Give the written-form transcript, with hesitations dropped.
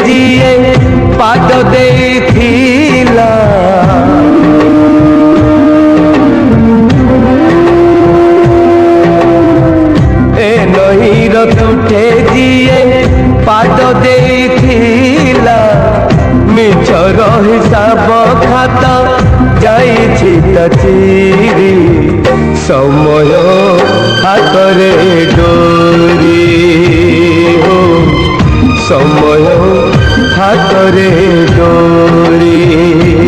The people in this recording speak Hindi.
जिए पाद देथिला ए नईर तुठे जिए पाद देथिला मिछर हिसाब खाता जाइछि त चिरी समय हातरे डोरी हो समय हातरे डोरी।